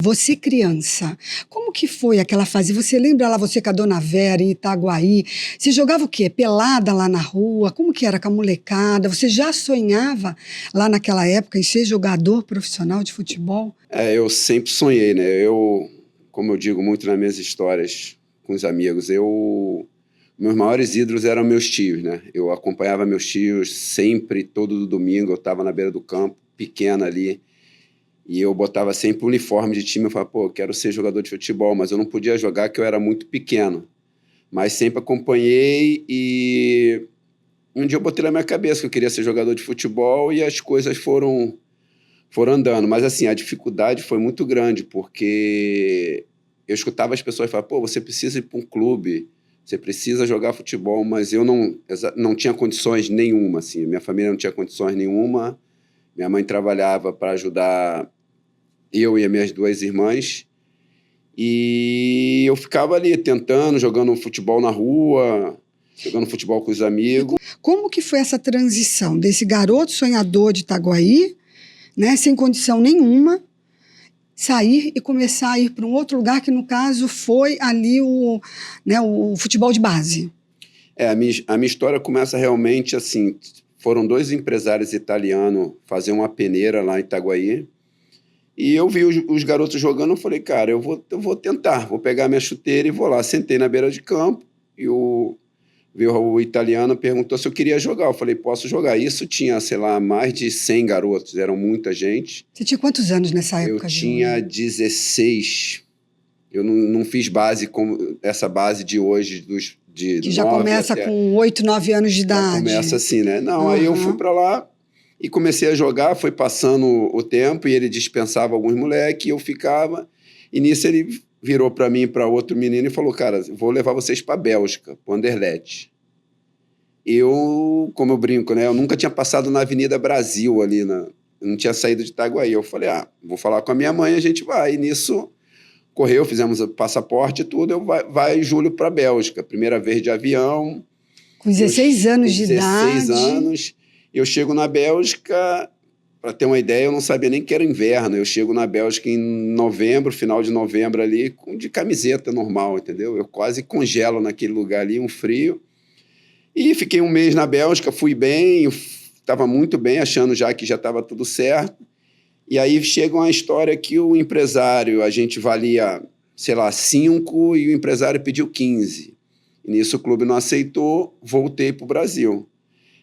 Você criança, como que foi aquela fase? Você lembra lá, você com a Dona Vera em Itaguaí, você jogava o quê? Pelada lá na rua? Como que era com a molecada? Você já sonhava lá naquela época em ser jogador profissional de futebol? Eu sempre sonhei, né? Como eu digo muito nas minhas histórias com os amigos, meus maiores ídolos eram meus tios, né? Eu acompanhava meus tios sempre, todo domingo, eu estava na beira do campo, pequena ali, e eu botava sempre o uniforme de time, eu falava, pô, eu quero ser jogador de futebol, mas eu não podia jogar porque eu era muito pequeno. Mas sempre acompanhei e um dia eu botei na minha cabeça que eu queria ser jogador de futebol e as coisas foram andando. Mas assim, a dificuldade foi muito grande, porque eu escutava as pessoas falar, pô, você precisa ir para um clube, você precisa jogar futebol, mas eu não tinha condições nenhuma, assim, minha família não tinha condições nenhuma, minha mãe trabalhava para ajudar eu e as minhas duas irmãs, e eu ficava ali tentando, jogando futebol na rua, jogando futebol com os amigos. Como que foi essa transição desse garoto sonhador de Itaguaí, né, sem condição nenhuma, sair e começar a ir para um outro lugar que, no caso, foi ali o futebol de base? A minha história começa realmente assim, foram dois empresários italianos fazer uma peneira lá em Itaguaí, e eu vi os garotos jogando, eu falei, cara, eu vou tentar, vou pegar minha chuteira e vou lá. Sentei na beira de campo e o italiano perguntou se eu queria jogar. Eu falei, posso jogar. Isso tinha, sei lá, mais de 100 garotos, eram muita gente. Você tinha quantos anos nessa época, Eu tinha 16. Eu não fiz base como essa base de hoje, que já começa com 8, 9 anos de idade. Já começa assim, né? Não, aí eu fui para lá e comecei a jogar, foi passando o tempo e ele dispensava alguns moleques, eu ficava. E nisso ele virou para mim e para outro menino e falou, cara, vou levar vocês para a Bélgica, para o Anderlecht. Como eu brinco, né? Eu nunca tinha passado na Avenida Brasil ali, eu não tinha saído de Itaguaí. Eu falei, vou falar com a minha mãe, a gente vai. E nisso correu, fizemos o passaporte e tudo, vai Júlio para a Bélgica, primeira vez de avião. Com 16 anos de idade. 16 anos. Eu chego na Bélgica, para ter uma ideia, eu não sabia nem que era inverno. Eu chego na Bélgica em novembro, final de novembro ali, de camiseta normal, entendeu? Eu quase congelo naquele lugar ali, um frio. E fiquei um mês na Bélgica, fui bem, estava muito bem, achando já que já estava tudo certo. E aí chega uma história que o empresário, a gente valia, sei lá, 5 e o empresário pediu 15. E nisso o clube não aceitou, voltei para o Brasil.